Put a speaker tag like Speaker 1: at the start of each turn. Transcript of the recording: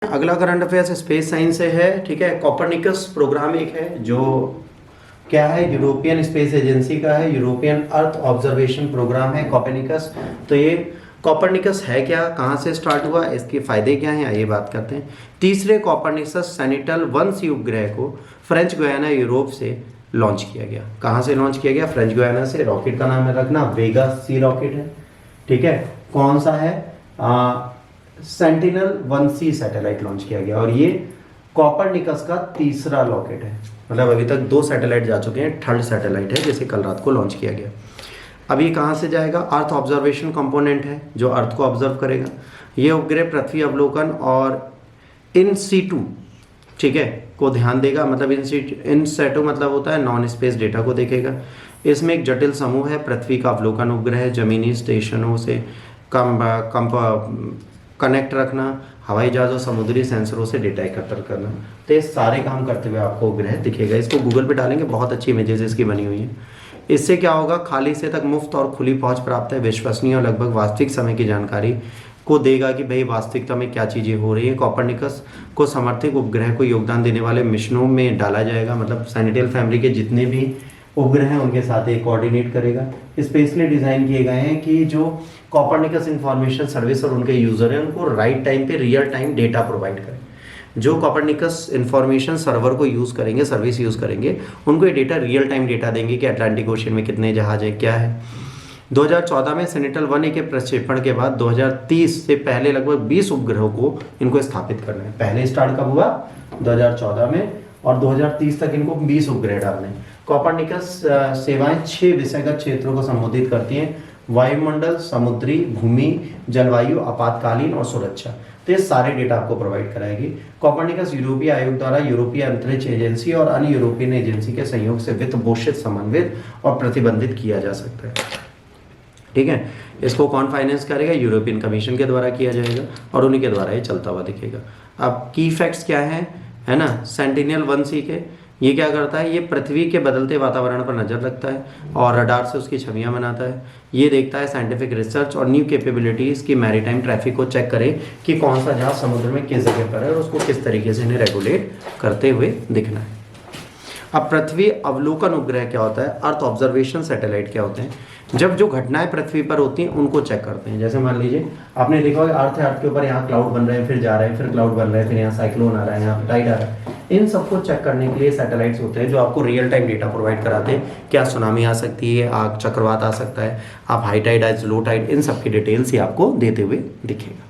Speaker 1: अगला current affairs space science से है। ठीक है, कॉपरनिकस प्रोग्राम एक है जो क्या है, यूरोपियन स्पेस एजेंसी का है, यूरोपियन अर्थ ऑब्जर्वेशन प्रोग्राम है कॉपरनिकस। तो ये कॉपरनिकस है क्या, कहाँ से स्टार्ट हुआ, इसके फायदे क्या हैं, आइए बात करते हैं। तीसरे कॉपरनिकस सैनिटल 1C उपग्रह को फ्रेंच गुयाना यूरोप से लॉन्च किया गया। कहाँ से लॉन्च किया गया? फ्रेंच गुयाना से। रॉकेट का नाम है रखना वेगा सी रॉकेट है। ठीक है, कौन सा है? सेंटिनल 1C सैटेलाइट लॉन्च किया गया और ये कॉपरनिकस का तीसरा रॉकेट है। मतलब अभी तक 2 सैटेलाइट जा चुके हैं, थर्ड सैटेलाइट है जिसे कल रात को लॉन्च किया गया। अब ये कहाँ से जाएगा? अर्थ ऑब्जर्वेशन कंपोनेंट है जो अर्थ को ऑब्जर्व करेगा। ये उपग्रह पृथ्वी अवलोकन और इन सीटू, ठीक है, को ध्यान देगा। मतलब इन सेटू मतलब होता है नॉन स्पेस डेटा को देखेगा। इसमें एक जटिल समूह है पृथ्वी का अवलोकन उपग्रह, जमीनी स्टेशनों से कनेक्ट रखना, हवाई जहाज़ और समुद्री सेंसरों से डेटा एकत्र करना। तो ये सारे काम करते हुए आपको उपग्रह दिखेगा। इसको गूगल पे डालेंगे, बहुत अच्छी इमेजेस इसकी बनी हुई हैं। इससे क्या होगा? खाली से तक मुफ्त और खुली पहुंच प्राप्त है, विश्वसनीय और लगभग वास्तविक समय की जानकारी को देगा कि भाई वास्तविकता में क्या चीज़ें हो रही है। कॉपरनिकस को समर्थित उपग्रह को योगदान देने वाले मिशनों में डाला जाएगा। मतलब सैनिटल फैमिली के जितने भी उपग्रह हैं उनके साथ ये कोऑर्डिनेट करेगा। स्पेशली डिज़ाइन किए गए हैं कि जो कॉपरनिकस इंफॉर्मेशन सर्विस और उनके यूज़र हैं उनको राइट टाइम पे रियल टाइम डेटा प्रोवाइड करें। जो कॉपरनिकस इंफॉर्मेशन सर्वर को यूज़ करेंगे, सर्विस यूज़ करेंगे, उनको ये डेटा रियल टाइम डेटा देंगे कि अटलांटिक ओशन में कितने जहाज है, क्या है। 2014 में सैनिटल 1A के प्रक्षेपण के बाद 2030 से पहले लगभग 20 उपग्रहों को इनको स्थापित करना है। पहले स्टार्ट कब हुआ? 2014 में, और 2030 तक इनको 20 उपग्रह डालने हैं। कॉपरनिकस सेवाएं 6 विषयगत क्षेत्रों को संबोधित करती हैं: वायुमंडल, समुद्री, भूमि, जलवायु, आपातकालीन और सुरक्षा। तो ये सारे डेटा आपको प्रोवाइड कराएगी। कॉपरनिकस यूरोपीय आयोग द्वारा यूरोपीय अंतरिक्ष एजेंसी और अन्य यूरोपियन एजेंसी के सहयोग से वित्त पोषित, समन्वित और प्रतिबंधित किया जा सकता है। ठीक है, इसको कौन फाइनेंस करेगा? यूरोपियन कमीशन के द्वारा किया जाएगा और उन्हीं के द्वारा ये चलता हुआ दिखेगा। अब की फैक्ट्स क्या है ना, सेंटिनल 1C के ये क्या करता है? ये पृथ्वी के बदलते वातावरण पर नज़र रखता है और रडार से उसकी छवियां बनाता है। ये देखता है साइंटिफिक रिसर्च और न्यू कैपेबिलिटीज़ की मैरीटाइम ट्रैफिक को चेक करे कि कौन सा जहाज समुद्र में किस जगह पर है और उसको किस तरीके से इन्हें रेगुलेट करते हुए दिखना है। अब पृथ्वी अवलोकन उपग्रह क्या होता है? अर्थ ऑब्जर्वेशन सैटेलाइट क्या होते हैं? जब जो घटनाएं पृथ्वी पर होती हैं उनको चेक करते हैं। जैसे मान लीजिए आपने देखा होगा अर्थ है, अर्थ के ऊपर यहाँ क्लाउड बन रहे हैं, फिर जा रहे हैं, फिर क्लाउड बन रहे हैं, फिर यहाँ साइक्लोन आ रहा है, यहाँ टाइड आ रहा है। इन सबको चेक करने के लिए सैटेलाइट्स होते हैं जो आपको रियल टाइम डेटा प्रोवाइड कराते हैं। क्या सुनामी आ सकती है, आग चक्रवात आ सकता है, आप हाई टाइड, लो टाइड, इन सब की डिटेल्स ही आपको देते हुए दिखेगा।